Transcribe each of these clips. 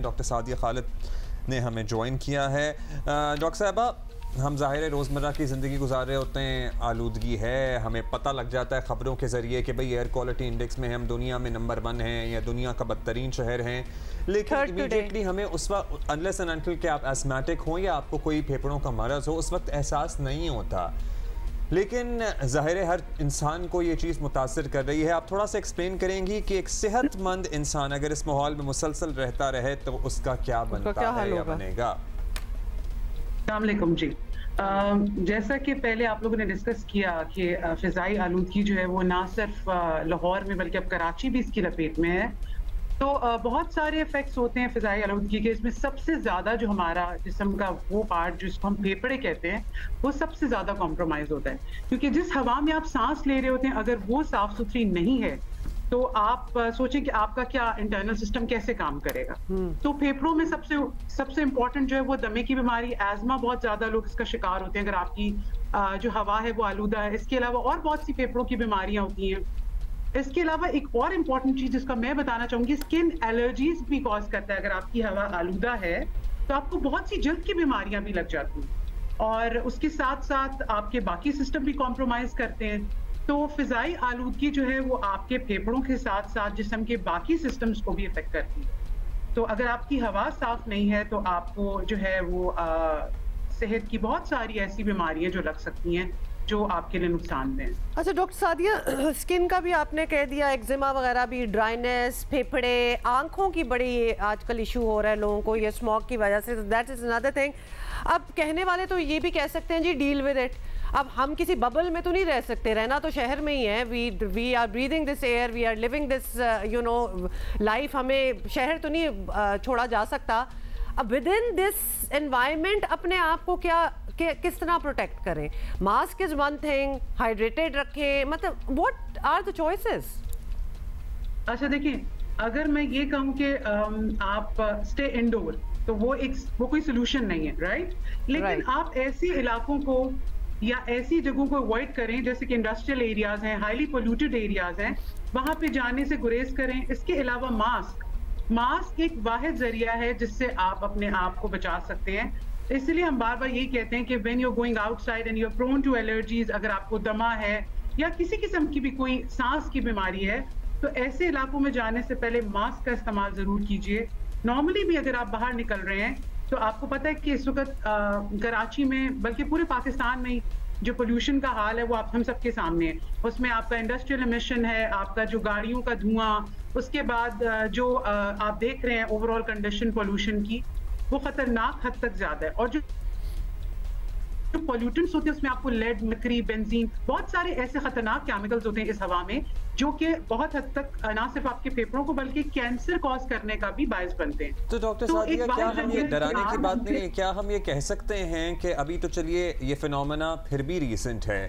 Doctor Sadia Khalid ने हमें join किया है। डॉक्टर साहबा, हम ज़ाहिर है रोज़मर्रा की ज़िंदगी गुजार रहे होते हैं, आलूदगी है, हमें पता लग जाता है ख़बरों के ज़रिए कि भाई एयर क्वालिटी इंडेक्स में हम दुनिया में नंबर 1 हैं या दुनिया का बदतरीन शहर हैं, लेकिन इमीडिएटली हमें उस वक्त अनलेस एंड अनटिल कि आप एस्मेटिक हों या आपको कोई फेफड़ों का मरज़ हो, उस वक्त एहसास नहीं होता। लेकिन ज़ाहिर है हर इंसान को ये चीज़ मुतासिर कर रही है। आप थोड़ा सा एक्सप्लेन करेंगी कि एक सेहतमंद इंसान अगर इस माहौल में मुसलसल रहता रहे तो उसका क्या बनता है या बनेगा? अस्सलामुअलैकुम जी। जैसा कि पहले आप लोगों ने डिस्कस किया कि फ़िज़ाई आलूदगी जो है वो ना सिर्फ लाहौर में बल्कि अब कराची भी इसकी लपेट में है। तो बहुत सारे इफेक्ट्स होते हैं फ़िज़ाई आलूदगी के। इसमें सबसे ज़्यादा जो हमारा जिस्म का वो पार्ट जिसको हम फेफड़े कहते हैं, वो सबसे ज़्यादा कॉम्प्रोमाइज़ होता है, क्योंकि जिस हवा में आप सांस ले रहे होते हैं अगर वो साफ सुथरी नहीं है तो आप सोचें कि आपका क्या इंटरनल सिस्टम कैसे काम करेगा। तो फेफड़ों में सबसे इम्पोर्टेंट जो है वो दमे की बीमारी, एज़मा, बहुत ज्यादा लोग इसका शिकार होते हैं अगर आपकी जो हवा है वो आलूदा है। इसके अलावा और बहुत सी फेफड़ों की बीमारियां होती हैं। इसके अलावा एक और इम्पॉर्टेंट चीज जिसका मैं बताना चाहूंगी, स्किन एलर्जीज भी कॉज करता है। अगर आपकी हवा आलूदा है तो आपको बहुत सी जल्द की बीमारियां भी लग जाती हैं और उसके साथ साथ आपके बाकी सिस्टम भी कॉम्प्रोमाइज करते हैं। तो फिजाई आलूदगी जो है वो आपके फेफड़ों के साथ साथ जिस्म के बाकी सिस्टम्स को भी इफेक्ट करती है। तो अगर आपकी हवा साफ नहीं है तो आपको जो है वो सेहत की बहुत सारी ऐसी बीमारियां जो लग सकती हैं जो आपके लिए नुकसानदेह हैं। अच्छा डॉक्टर सादिया, स्किन का भी आपने कह दिया, एक्जिमा वगैरह भी, ड्राइनेस, फेफड़े, आंखों की बड़ी आजकल इशू हो रहा है लोगों को ये स्मॉग की वजह से। That is another thing. अब कहने वाले तो ये भी कह सकते हैं जी डील विद इट। अब हम किसी बबल में तो नहीं रह सकते, रहना तो शहर में ही है। We are breathing this air, we are living this life. हमें शहर तो नहीं छोड़ा जा सकता। अब विद इन दिस एनवायरनमेंट अपने आप को किस तरह प्रोटेक्ट करें? Mask is one thing, hydrated रखें, मतलब व्हाट आर द चॉइसेस? अच्छा देखिए, अगर मैं ये कहूँ कि आप स्टे इंडोर तो वो कोई सोल्यूशन नहीं है, राइट? लेकिन आप ऐसे इलाकों को या ऐसी जगहों को अवॉइड करें जैसे कि इंडस्ट्रियल एरियाज हैं, हाईली पोल्यूटेड एरियाज हैं, वहां पे जाने से गुरेज करें। इसके अलावा मास्क एक वाहिद जरिया है जिससे आप अपने आप को बचा सकते हैं। इसलिए हम बार बार यही कहते हैं कि when you are going outside and you are prone to allergies, अगर आपको दमा है या किसी किस्म की भी कोई सांस की बीमारी है तो ऐसे इलाकों में जाने से पहले मास्क का इस्तेमाल जरूर कीजिए। नॉर्मली भी अगर आप बाहर निकल रहे हैं तो आपको पता है कि इस वक्त कराची में बल्कि पूरे पाकिस्तान में जो पोल्यूशन का हाल है वो हम सबके सामने है। उसमें आपका इंडस्ट्रियल एमिशन है, आपका जो गाड़ियों का धुआं, उसके बाद जो आप देख रहे हैं ओवरऑल कंडीशन पोल्यूशन की, वो खतरनाक हद तक ज्यादा है। और जो पॉल्यूटेंट्स होते हैं उसमें आपको लेड, मरकरी, बेंजीन, बहुत सारे ऐसे खतरनाक केमिकल्स होते हैं इस हवा में जो कि बहुत हद तक ना सिर्फ आपके फेफड़ों को बल्कि कैंसर कॉज करने का भी बायस बनते हैं। तो डॉक्टर सादिया, क्या हम ये डराने की बात नहीं है? क्या हम ये कह सकते हैं कि अभी तो चलिए ये फिनोमेना फिर भी रीसेंट है,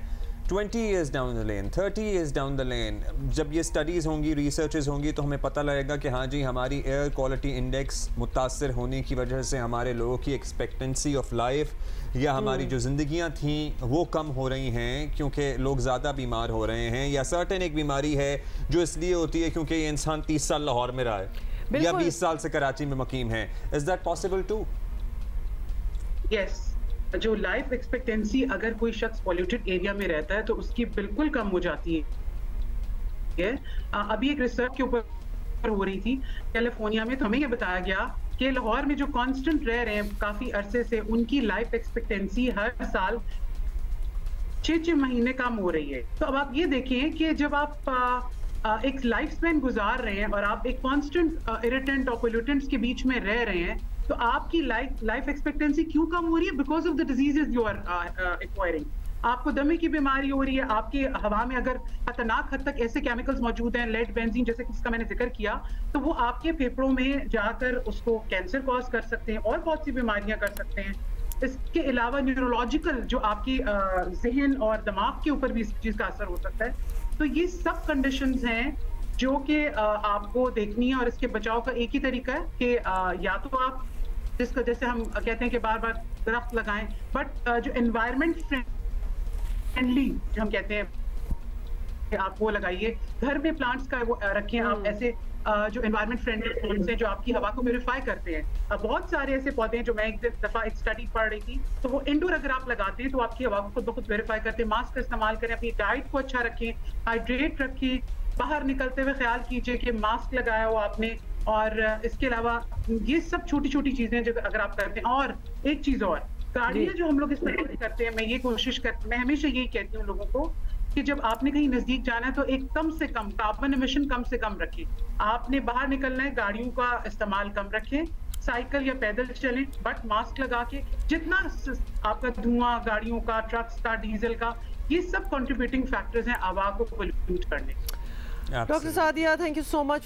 20 years down the lane, 30 years down the lane, जब ये स्टडीज़ होंगी, रिसर्चेस होंगी तो हमें पता लगेगा कि हाँ जी हमारी एयर क्वालिटी इंडेक्स मुतासर होने की वजह से हमारे लोगों की एक्सपेक्टेंसी ऑफ लाइफ या हमारी जो ज़िंदगियाँ थीं वो कम हो रही हैं क्योंकि लोग ज़्यादा बीमार हो रहे हैं, या सर्टेन एक बीमारी है जो इसलिए होती है क्योंकि ये इंसान 30 साल लाहौर में रहा है या 20 साल से कराची में मुकीम है। Is that possible to? Yes, जो लाइफ एक्सपेक्टेंसी अगर कोई शख्स पॉल्यूटेड एरिया में रहता है तो उसकी बिल्कुल कम हो जाती है। अभी एक रिसर्च के ऊपर हो रही थी कैलिफोर्निया में, तो हमें ये बताया गया कि लाहौर में जो कांस्टेंट रह रहे हैं काफी अरसे से, उनकी लाइफ एक्सपेक्टेंसी हर साल 6 महीने कम हो रही है। तो अब आप ये देखें कि जब आप एक लाइफ स्पैन गुजार रहे हैं और आप एक कांस्टेंट इरिटेंट और पोल्यूटेंट्स के बीच में रह रहे हैं तो आपकी लाइफ एक्सपेक्टेंसी क्यों कम हो रही है? Because of the diseases you are acquiring. आपको दमे की बीमारी हो रही है, आपकी हवा में अगर खतरनाक हद तक ऐसे केमिकल्स मौजूद हैं, लेड, बेंजीन, जैसे जिसका मैंने जिक्र किया, तो वो आपके फेफड़ों में जाकर उसको कैंसर कॉज कर सकते हैं और बहुत सी बीमारियां कर सकते हैं। इसके अलावा न्यूरोलॉजिकल जो आपकी जहन और दिमाग के ऊपर भी इस चीज का असर हो सकता है। तो ये सब कंडीशंस हैं जो कि आपको देखनी है और इसके बचाव का एक ही तरीका है कि या तो आप जिसको जैसे हम कहते हैं कि बार बार दरख्त लगाएं, बट जो एनवायरनमेंट फ्रेंडली जो हम कहते हैं कि आप वो लगाइए, घर में प्लांट्स का वो रखें। आप ऐसे जो एनवायरमेंट फ्रेंडली प्लांट्स हैं जो आपकी हवा को प्यूरिफाई करते हैं। बहुत सारे ऐसे पौधे हैं जो मैं एक दफा एक स्टडी पढ़ रही थी, तो वो इंडोर अगर आप लगाते हैं तो आपकी हवा को खुद ब खुद प्यूरिफाई करते हैं। मास्क का इस्तेमाल करें, अपनी डाइट को अच्छा रखें, हाइड्रेट रखें, बाहर निकलते हुए ख्याल कीजिए कि मास्क लगाया हो आपने। और इसके अलावा ये सब छोटी छोटी चीजें जो अगर आप करते हैं। और एक चीज और, गाड़ियां जो हम लोग इस्तेमाल करते हैं, मैं हमेशा यही कहती हूँ लोगों को कि जब आपने कहीं नजदीक जाना है तो एक कम से कम कार्बन एमिशन कम से कम रखें। आपने बाहर निकलना है, गाड़ियों का इस्तेमाल कम रखें, साइकिल या पैदल चलें, बट मास्क लगा के। जितना आपका धुआं गाड़ियों का, ट्रक्स का, डीजल का, ये सब कंट्रीब्यूटिंग फैक्टर्स हैं हवा को पोल्यूट करने। Doctor Sadia, thank you so much